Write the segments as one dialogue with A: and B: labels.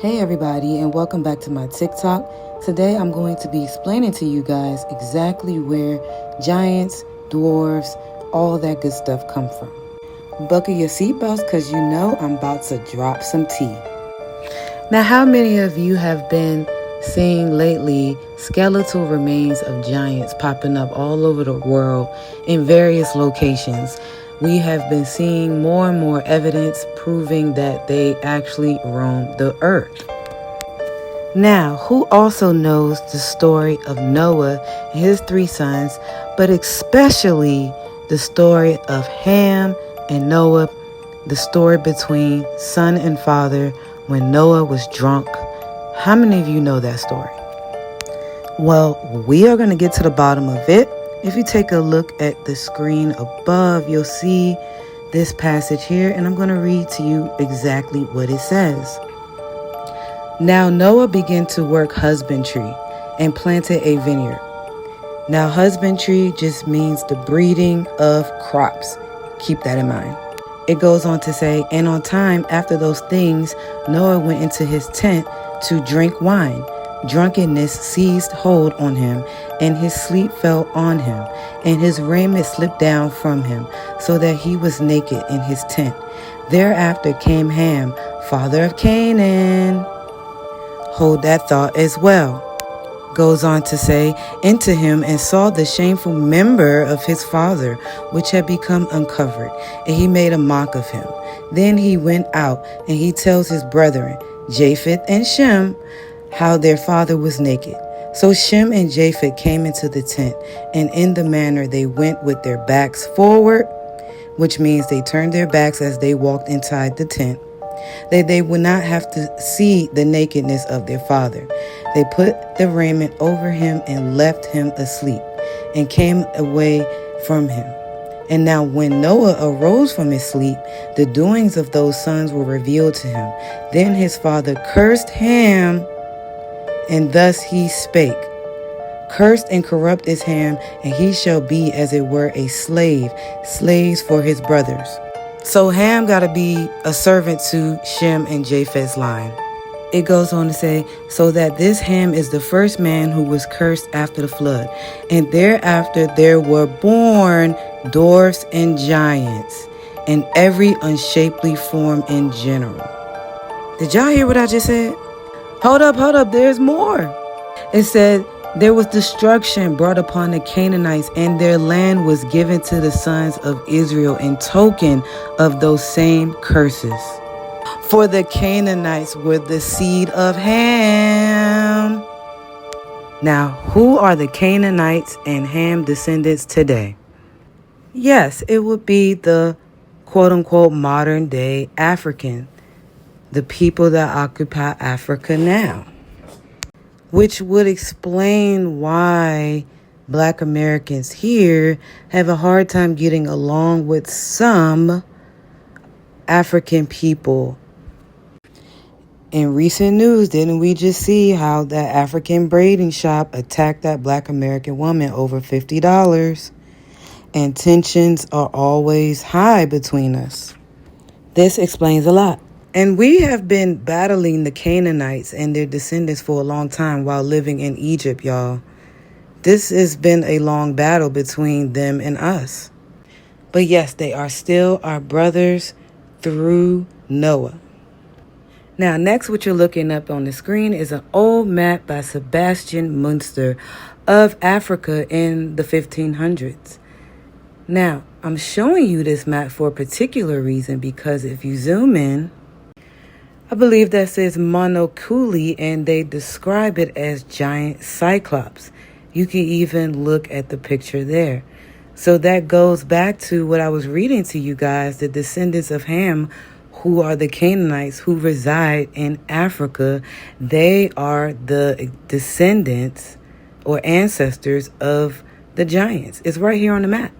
A: Hey everybody, and welcome back to my TikTok. Today I'm going to be explaining to you guys exactly where giants, dwarves, all that good stuff come from. Buckle your seatbelts because you know I'm about to drop some tea. Now, how many of you have been seeing lately skeletal remains of giants popping up all over the world in various locations? We have been seeing more and more evidence proving that they actually roamed the earth. Now, who also knows the story of Noah and his 3 sons, but especially the story of Ham and Noah, the story between son and father when Noah was drunk? How many of you know that story? Well, we are going to get to the bottom of it. If you take a look at the screen above, you'll see this passage here, and I'm going to read to you exactly what it says. Now Noah began to work husbandry and planted a vineyard. Now husbandry just means the breeding of crops. Keep that in mind. It goes on to say, and on time after those things, Noah went into his tent to drink wine. Drunkenness seized hold on him, and his sleep fell on him, and his raiment slipped down from him, so that he was naked in his tent. Thereafter came Ham, father of Canaan. Hold that thought as well. Goes on to say, into him and saw the shameful member of his father, which had become uncovered, and he made a mock of him. Then he went out, and he tells his brethren, Japheth and Shem, how their father was naked. So Shem and Japheth came into the tent, and in the manner they went with their backs forward, which means they turned their backs as they walked inside the tent, that they would not have to see the nakedness of their father. They put the raiment over him and left him asleep, and came away from him. And now when Noah arose from his sleep, the doings of those sons were revealed to him. Then his father cursed Ham, and thus he spake, cursed and corrupt is Ham, and he shall be as it were a slave, slaves for his brothers. So Ham got to be a servant to Shem and Japheth's line. It goes on to say, so that this Ham is the first man who was cursed after the flood. And thereafter there were born dwarfs and giants, and every unshapely form in general. Did y'all hear what I just said? Hold up, there's more. It said, there was destruction brought upon the Canaanites, and their land was given to the sons of Israel in token of those same curses. For the Canaanites were the seed of Ham. Now, who are the Canaanites and Ham descendants today? Yes, it would be the quote-unquote modern-day African, the people that occupy Africa now, which would explain why Black Americans here have a hard time getting along with some African people. In recent news, didn't we just see how that African braiding shop attacked that Black American woman over $50? And tensions are always high between us. This explains a lot. And we have been battling the Canaanites and their descendants for a long time while living in Egypt, y'all. This has been a long battle between them and us. But yes, they are still our brothers through Noah. Now, next, what you're looking up on the screen is an old map by Sebastian Munster of Africa in the 1500s. Now, I'm showing you this map for a particular reason, because if you zoom in, I believe that says monoculi, and they describe it as giant cyclops. You can even look at the picture there. So that goes back to what I was reading to you guys, the descendants of Ham, who are the Canaanites who reside in Africa. They are the descendants or ancestors of the giants. It's right here on the map.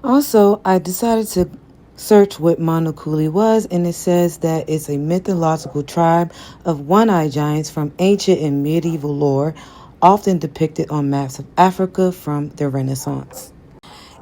A: Also, I decided to search what monoculi was, and it says that it's a mythological tribe of one-eyed giants from ancient and medieval lore, often depicted on maps of Africa from the Renaissance.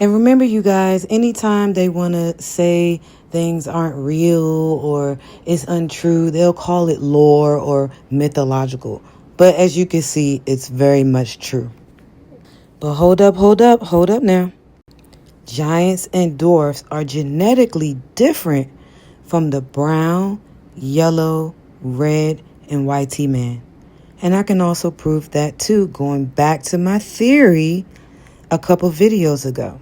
A: And remember, you guys, anytime they want to say things aren't real or it's untrue, they'll call it lore or mythological. But as you can see, it's very much true. But hold up now. Giants and dwarfs are genetically different from the brown, yellow, red, and white T-man. And I can also prove that too, going back to my theory a couple videos ago.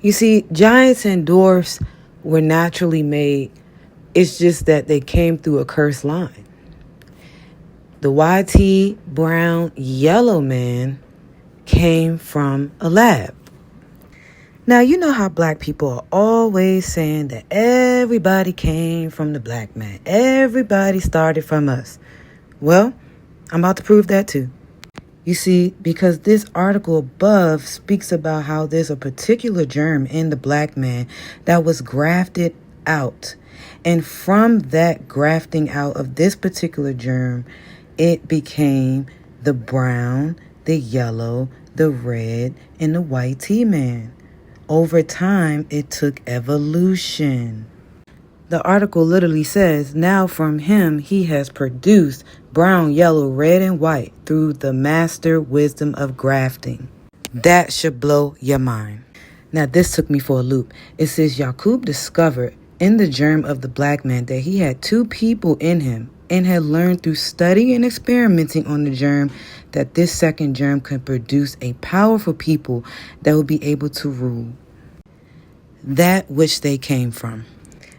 A: You see, giants and dwarfs were naturally made. It's just that they came through a cursed line. The YT brown yellow man came from a lab. Now, you know how black people are always saying that everybody came from the black man. Everybody started from us. Well, I'm about to prove that too. You see, because this article above speaks about how there's a particular germ in the black man that was grafted out. And from that grafting out of this particular germ, it became the brown, the yellow, the red, and the white T-man. Over time, it took evolution. The article literally says, now from him he has produced brown, yellow, red, and white through the master wisdom of grafting. That should blow your mind. Now this took me for a loop. It says Yaqub discovered in the germ of the black man that he had two people in him and had learned through study and experimenting on the germ that this second germ could produce a powerful people that would be able to rule that which they came from.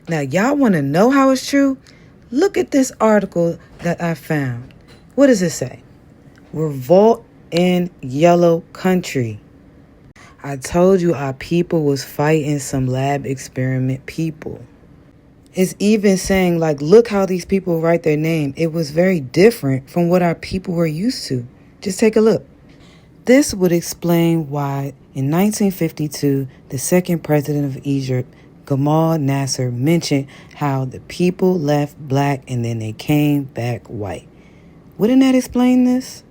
A: Now, y'all want to know how it's true? Look at this article that I found. What does it say? Revolt in Yellow Country. I told you our people was fighting some lab experiment people. It's even saying, like, look how these people write their name. It was very different from what our people were used to. Just take a look. This would explain why in 1952, the second president of Egypt, Gamal Nasser, mentioned how the people left black and then they came back white. Wouldn't that explain this?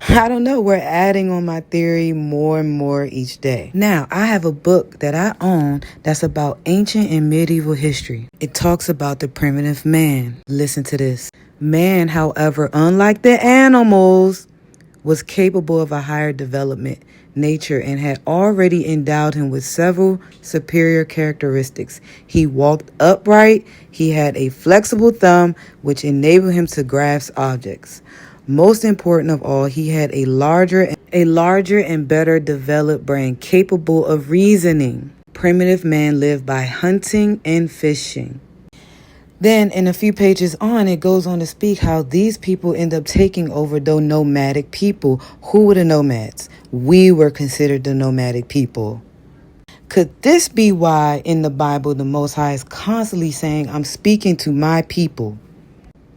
A: I don't know. We're adding on my theory more and more each day. Now, I have a book that I own that's about ancient and medieval history. It talks about the primitive man. Listen to this. Man, however, unlike the animals, was capable of a higher development nature and had already endowed him with several superior characteristics. He walked upright. He had a flexible thumb, which enabled him to grasp objects. Most important of all, he had a larger and better developed brain capable of reasoning. Primitive man lived by hunting and fishing. Then in a few pages on, it goes on to speak how these people end up taking over the nomadic people. Who were the nomads? We were considered the nomadic people. Could this be why in the Bible the Most High is constantly saying, I'm speaking to my people?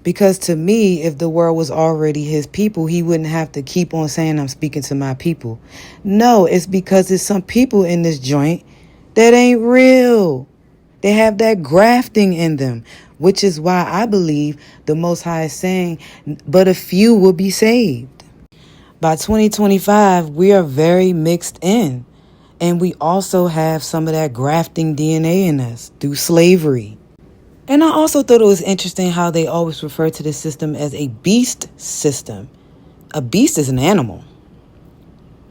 A: Because to me, if the world was already his people, he wouldn't have to keep on saying, I'm speaking to my people. No, it's because there's some people in this joint that ain't real. They have that grafting in them, which is why I believe the Most High is saying, but a few will be saved. By 2025, we are very mixed in. And we also have some of that grafting DNA in us through slavery. And I also thought it was interesting how they always refer to this system as a beast system. A beast is an animal.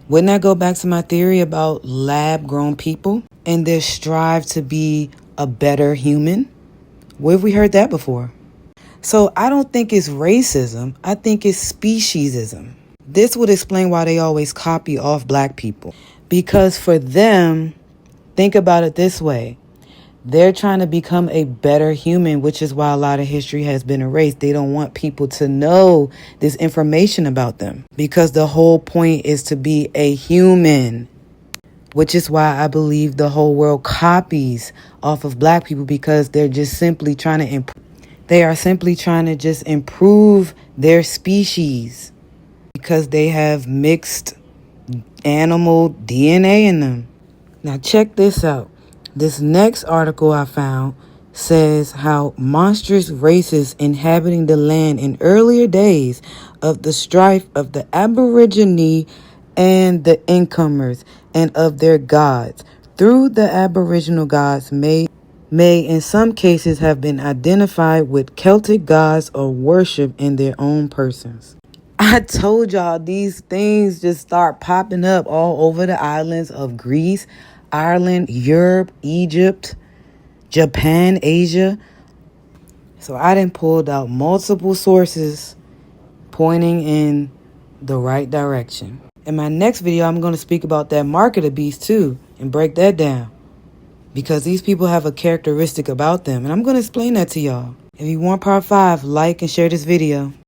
A: Wouldn't that go back to my theory about lab-grown people and their strive to be a better human? Where have we heard that before? So I don't think it's racism. I think it's speciesism. This would explain why they always copy off black people. Because for them, think about it this way. They're trying to become a better human, which is why a lot of history has been erased. They don't want people to know this information about them because the whole point is to be a human, which is why I believe the whole world copies off of black people because they're just simply trying to they are simply trying to just improve their species because they have mixed animal DNA in them. Now check this out. This next article I found says how monstrous races inhabiting the land in earlier days of the strife of the Aborigine and the incomers and of their gods. Through the Aboriginal gods made may in some cases have been identified with Celtic gods or worship in their own persons. I told y'all these things just start popping up all over the islands of Greece, Ireland, Europe, Egypt, Japan, Asia. So I done pulled out multiple sources pointing in the right direction. In my next video, I'm going to speak about that mark of the beast too and break that down, because these people have a characteristic about them, and I'm going to explain that to y'all. If you want part 5, like and share this video.